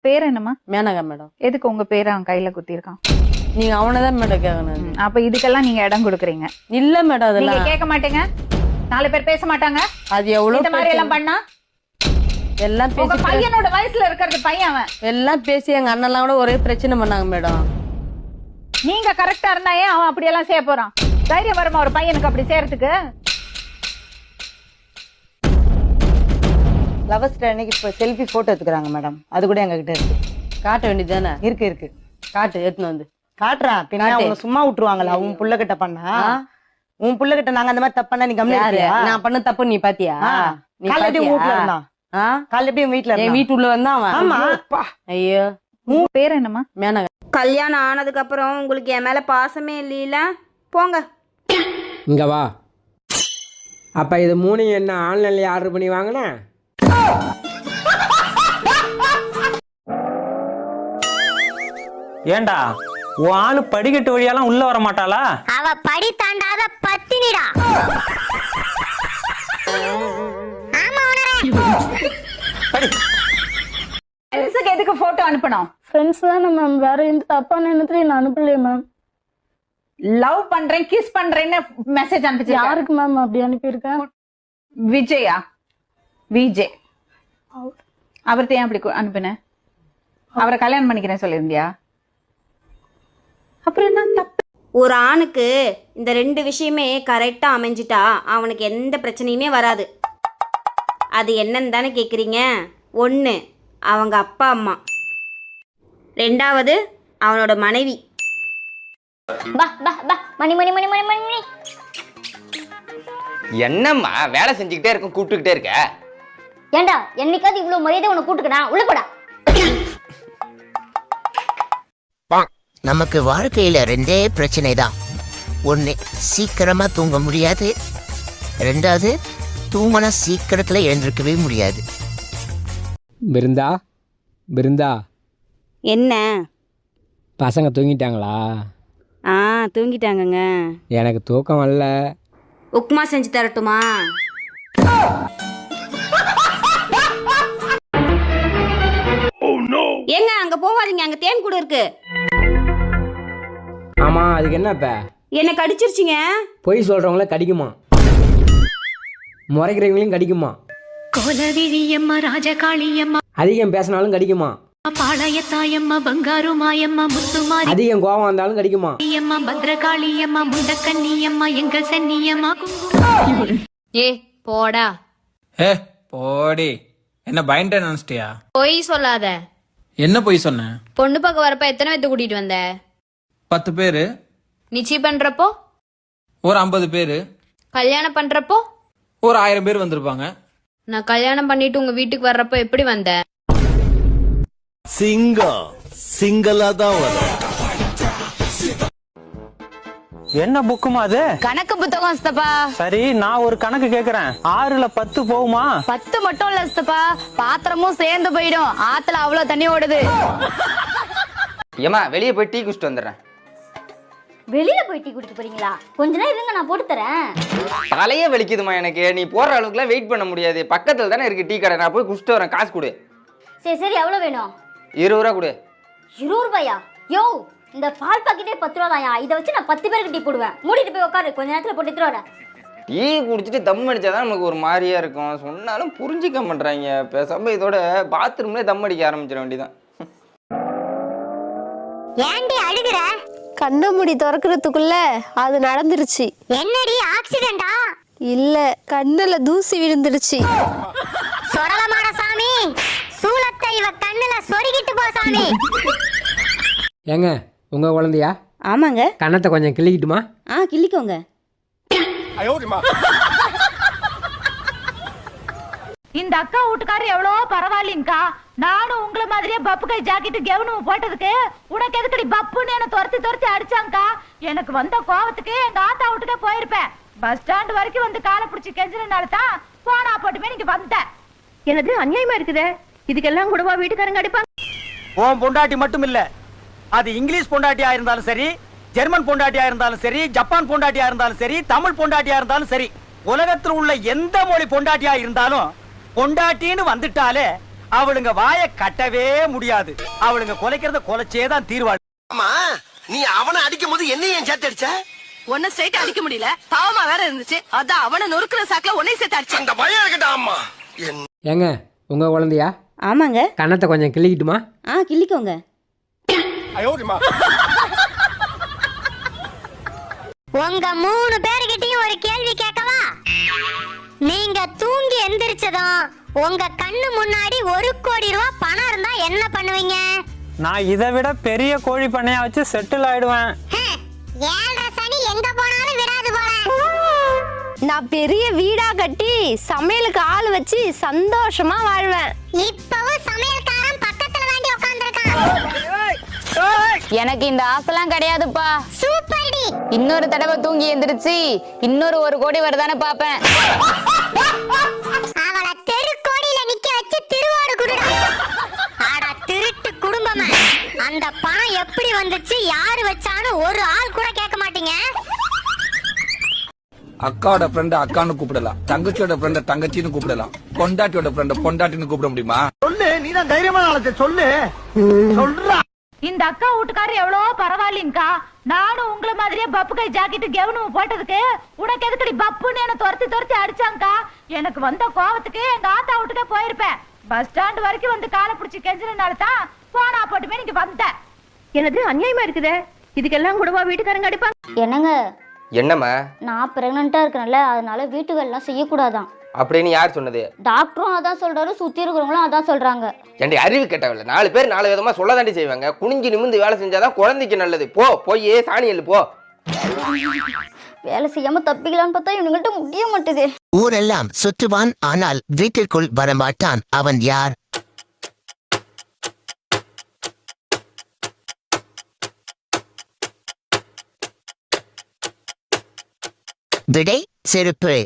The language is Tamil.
பேர் என்னம்மா? மேனகா மேடம். எதுக்கு உங்க பேரை அவன் கையில குத்திருக்கான்? நீங்க அவனதான் மேடம் கேட்கணும். அப்ப இதுக்கெல்லாம் நீங்க இடம் கொடுக்குறீங்க? இல்ல மேடம், நீங்க அதெல்லாம் கேட்க மாட்டீங்க. 4 பேர் பேச மாட்டாங்க. அது எவ்வளவு இந்த மாதிரி எல்லாம் பண்ணா எல்லாம் உங்க பேசி பையனோட வயசுல இருக்கிறது பையன் அவன். எல்லாம் பேசி எங்க அண்ணெல்லாம் கூட ஒரே பிரச்சனை பண்ணாங்க மேடம். நீங்க கரெக்டா இருந்தா ஏன் அவன் அப்படி எல்லாம் செய்ய போறான்? தைரியம் வருமா ஒரு பையனுக்கு அப்படி செய்யறதுக்கு? லவர்ஸ் அன்னைக்கு இப்ப செல்ஃபி போட்டோ எடுத்துக்கிறாங்க மேடம். அது கூட எங்க கிட்ட இருக்கு. காட்ட வேண்டியதானே? இருக்கு காட்டு எடுத்துன்னு வந்து காட்டுறான். பின்ன அவங்க சும்மா விட்டுருவாங்களா? உன் புள்ள கிட்ட பண்ணா, உன் புள்ள கிட்ட நாங்க அந்த மாதிரி தப்பா நீ கம்மியா நான் பண்ண தப்பு நீ பாத்தியா? நீ காலைல எப்படி வீட்டுல இருந்தான்? காலைல எப்படி வீட்டுல என் வீட்டு உள்ள வந்தான் அவன். ஆமா. ஐயோ, உன் பேர் என்னம்மா? மேனகா. கல்யாணம் ஆனதுக்கு அப்புறம் உங்களுக்கு என் மேல பாசமே இல்லையில, போங்க. இங்க வா. அப்ப இது 3 என்ன ஆன்லைன்ல ஆர்டர் பண்ணி வாங்கினேன்? ஏண்டா உன் ஆளு படிக்கட்டு வழியாலாம் உள்ள வர மாட்டாளா? அவ படி தாண்டாத பத்தினிடா. ஆமா உணரே. ஃப்ரெண்ட்ஸுக்கு எதுக்கு போட்டோ அனுப்பணும்? ஃப்ரெண்ட்ஸ் தானே மேம், வேற எந்த தப்பான எண்ணத்துலயும் நான் அனுப்பலையே மேம். லவ் பண்றேன் கிஸ் பண்றேன்னு மெசேஜ் அனுப்பிச்சு. யாருக்கு மேம் அப்படி அனுப்பியிருக்கேன்? விஜயா? விஜய் அவர்கிட்ட ஏன் அப்படி அனுப்பின? அவரை கல்யாணம் பண்ணிக்கிறேன் சொல்லியிருந்தியா? அப்புறம் என்ன தப்பு? ஒரு ஆணுக்கு இந்த 2 விஷயமே கரெக்டா அமைஞ்சிட்டா அவனுக்கு எந்த பிரச்சனையுமே வராது. அது என்னன்னு தானே கேட்குறீங்க? 1 அவங்க அப்பா அம்மா, 2வது அவனோட மனைவி. பா பா பா மணி மணி மணி மணி மணி. என்னம்மா வேலை செஞ்சுக்கிட்டே இருக்க, கூப்பிட்டுக்கிட்டே இருக்க? ஏண்டா என்னைக்காவது இவ்வளவு மரியாதை உன்னை கூட்டுக்கடா, உள்ள போடா. நமக்கு வாழ்க்கையில 2 பிரச்சனை தான். 1 சீக்கிரமா தூங்க முடியாது, 2வது தூங்கினா சீக்கிரத்துல எழுந்திருக்கவே முடியாது. பிருந்தா, பிருந்தா, என்ன? பசங்க தூங்கிட்டாங்களா? தூங்கிட்டாங்கங்க. எனக்கு தூக்கம் வரல. உப்புமா செஞ்சு தரட்டுமா? ஏங்க அங்க போவாதீங்க, அங்க தேன் கூட இருக்கு. ஆமா, அதுக்கு என்னப்ப? என்ன கடிச்சிருச்சிங்க. பொய் சொல்றவங்கள கடிக்குமா, முறைக்கிறவங்களையும் கடிக்குமா, கோலவிழியம்மா ராஜகாளியம்மா அதிகம் பேசினாலும் கடிக்குமா, பாளையத்தாயம்மா பங்காரு மாயம்மா முத்துமாரி அதிகம் கோபம் வந்தாலும் கடிக்குமா. அம்மா பத்ரகாளியம்மா முண்டக்கண்ணியம்மா எங்கள் சன்னியம்மா. ஏ போடா. போடி. என்ன பயன்ட்ட நினைச்சிட்டியா? பொய் சொல்லாத. என்ன போய் சொன்ன? பொண்ணு பார்க்க வரப்ப எத்தனை பேத்து கூட்டிட்டு வந்த? 10 பேரு. நிச்சயம் பண்றப்போ ஒரு 50 பேரு. கல்யாணம் பண்றப்போ ஒரு 1000 பேர் வந்திருப்பாங்க. நான் கல்யாணம் பண்ணிட்டு உங்க வீட்டுக்கு வர்றப்போ எப்படி வந்த? சிங்களா தான் வரும். என்ன புக்குமா அது? கணக்கு புத்தகம் சித்தப்பா. சரி, நான் ஒரு கணக்கு கேக்குறேன். 6ல 10 போகுமா? 10 மட்டும் இல்ல சித்தப்பா, பாத்திரமும் சேர்ந்து போயிடும். ஆத்துல அவ்வளவு தண்ணி ஓடுது. ஏமா வெளியே போய் டீ குடிச்சிட்டு வந்துடுறேன். வெளியில போய் டீ குடிக்க போறீங்களா? கொஞ்ச நேரம் இருங்க, நான் போட்டு தரேன். தலையே வலிக்குதுமா எனக்கு. நீ போற அளவுக்குலாம் வெயிட் பண்ண முடியாது. பக்கத்துல தானே இருக்கு டீ கடை. நான் போய் குடிச்சிட்டு வரேன். காசு கொடு. சரி சரி, எவ்வளவு வேணும்? 20 ரூபா கொடு. 20 ரூபாயா? யோ, இந்த பால் பாக்கெட்டே 10 ரூபா தான்யா. இதை வச்சு நான் 10 பேருக்கு டீ போடுவேன். மூடிட்டு போய் உட்காரு, கொஞ்ச நேரத்துல போட்டு எடுத்துட்டு வரேன். டீ குடிச்சிட்டு தம் அடிச்சாதான் நமக்கு ஒரு மாதிரியா இருக்கும். சொன்னாலும் புரிஞ்சிக்க மாட்டாங்க. பேசாம இதோட பாத்ரூம்ல தம் அடிக்க ஆரம்பிச்சிட வேண்டியதான். ஏன்டி அழுகுற? கண்ண மூடி திறக்கிறதுக்குள்ள அது நடந்துருச்சு. என்னடி ஆக்சிடென்டா? இல்ல, கண்ணுல தூசி விழுந்துருச்சு. சொரலமான சாமி, சூலத்தை இவ கண்ணுல சொருகிட்டு போ சாமி. ஏங்க, உங்க குழந்தையா? ஆமாங்க. கண்ணத்தை கொஞ்சம் கிள்ளிக்கிட்டுமா? கிள்ளிக்கோங்க. இந்த அக்கா வீட்டுக்காரர் எவ்வளவோ பரவாயில்லைங்கக்கா. நானும் உங்களை மாதிரியே பப்பு கை ஜாக்கெட்டு கெவனும் போட்டதுக்கு உனக்கு எதுக்கடி பப்புன்னு என்ன துரத்தி அடிச்சாங்கக்கா. எனக்கு வந்த கோவத்துக்கு எங்க ஆத்தா வீட்டுக்கே போயிருப்பேன். பஸ் ஸ்டாண்ட் வரைக்கும் வந்து காலை பிடிச்சி கெஞ்சினால தான் போனா போட்டுமே நீங்க வந்துட்டேன். எனது அநியாயமா இருக்குதே. இதுக்கெல்லாம் கூடவா வீட்டுக்காரங்க அடிப்பாங்க? உன் பொண்டாட்டி மட்டும் இல்ல, அது இங்கிலீஷ் பொண்டாட்டியா இருந்தாலும் சரி, ஜெர்மன் பொண்டாட்டியா இருந்தாலும் சரி, ஜப்பான் பொண்டாட்டியா இருந்தாலும் சரி, தமிழ் பொண்டாட்டியா இருந்தாலும் சரி, உலகத்தில் உள்ள எந்த மொழி பொண்டாட்டியா இருந்தாலும் பொண்டாட்டின்னு வந்துட்டாலே அவளுங்க வாய கட்டவே முடியாது. அவளுங்க கொலைக்கிறத கொலைச்சே தான் தீர்வாள். ஆமா, நீ அவனை அடிக்கும் போது என்ன ஏன் சேர்த்து அடிச்ச? உன்னை ஸ்ட்ரைட் அடிக்க முடியல, பாவமா வேற இருந்துச்சு. அதான் அவனை நொறுக்குற சாக்குல உன்னை சேர்த்து அடிச்சு. அந்த பயம் இருக்கட்டா. அம்மா ஏங்க உங்க குழந்தையா? ஆமாங்க. கன்னத்தை கொஞ்சம் கிள்ளிக்கிட்டுமா? கிள்ளிக்கோங்க. உங்க 3 பேர்கிட்டயும் ஒரு கேள்வி கேட்கவா? நீங்க தூங்கி எந்திரிச்சதும் உங்க கண்ணு முன்னாடி 1 கோடி ரூபாய் பணம் இருந்தா என்ன பண்ணுவீங்க? நான் இதை விட பெரிய கோழி பண்ணையா வச்சு செட்டில் ஆயிடுவேன். 7.5 சனி எங்க போனாலும் விடாது போல. நான் பெரிய வீடா கட்டி சமையலுக்கு ஆள் வச்சு சந்தோஷமா வாழ்வேன். இப்பவும் சமையல்காரன் பக்கத்துல தாண்டி உட்கார்ந்திருக்கான். எனக்கு இந்த ஆசைலாம் கிடையாதுப்பா. சூப்பர் டி. இன்னொரு தடவை தூங்கி எந்திரிச்சு இன்னொரு 1 கோடி வருதானே பாப்பேன். அவள தெருக்கோடியில நிக்க வச்சு திருவாடு குடுடா. ஆடா திருட்டு குடும்பமே, அந்த பணம் எப்படி வந்துச்சு, யாரு வச்சான்னு ஒரு ஆள் கூட கேட்க மாட்டீங்க. அக்காவோட ஃப்ரெண்ட் அக்கான்னு கூப்பிடலாம், தங்கச்சியோட ஃப்ரெண்ட தங்கச்சின்னு கூப்பிடலாம், பொண்டாட்டியோட ஃப்ரெண்ட பொண்டாட்டின்னு கூப்பிட முடியுமா? சொல்லு, நீதான் தைரியமான ஆளத்தை சொல்லு. சொல்றா. இந்த அக்கா வீட்டுக்காரர் எவ்வளவு பரவாயில்லைங்கக்கா. நானும் உங்களை மாதிரியே பப்பு கை ஜாக்கெட்டு கெவனும் போட்டதுக்கு உனக்கு எதுக்கடி பப்புன்னு என்ன துரத்தி அடிச்சாங்கக்கா. எனக்கு வந்த கோவத்துக்கு எங்க ஆத்தா வீட்டுக்கே போயிருப்பேன். பஸ் ஸ்டாண்ட் வரைக்கும் வந்து காலை பிடிச்சி கெஞ்சினால தான் போனா போட்டுமே நீங்க வந்தேன். என்னது அநியாயமா இருக்குதே, இதுக்கெல்லாம் கூடவா வீட்டுக்காரங்க அடிப்பாங்க? என்னங்க, என்னம்மா நான் பிரெக்னண்டா இருக்கேன்ல, அதனால வீட்டு வேலைலாம் செய்யக்கூடாதான் அப்படின்னு யார் சொன்னது? டாக்டரும் அதான் சொல்றாரு, சுத்தி இருக்கிறவங்களும் அதான் சொல்றாங்க. ஏண்டி அறிவு கெட்டவில்லை, 4 பேர் 4 விதமா சொல்ல தாண்டி செய்வாங்க. குனிஞ்சு நிமிந்து வேலை செஞ்சாதான் குழந்தைக்கு நல்லது. போய் சாணி எள்ளு போ. வேலை செய்யாம தப்பிக்கலான்னு பார்த்தா இவங்கள்ட்ட முடிய மாட்டுது. ஊரெல்லாம் சுற்றுவான், ஆனால் வீட்டிற்குள் வரமாட்டான். அவன் யார்? விடை செருப்பு.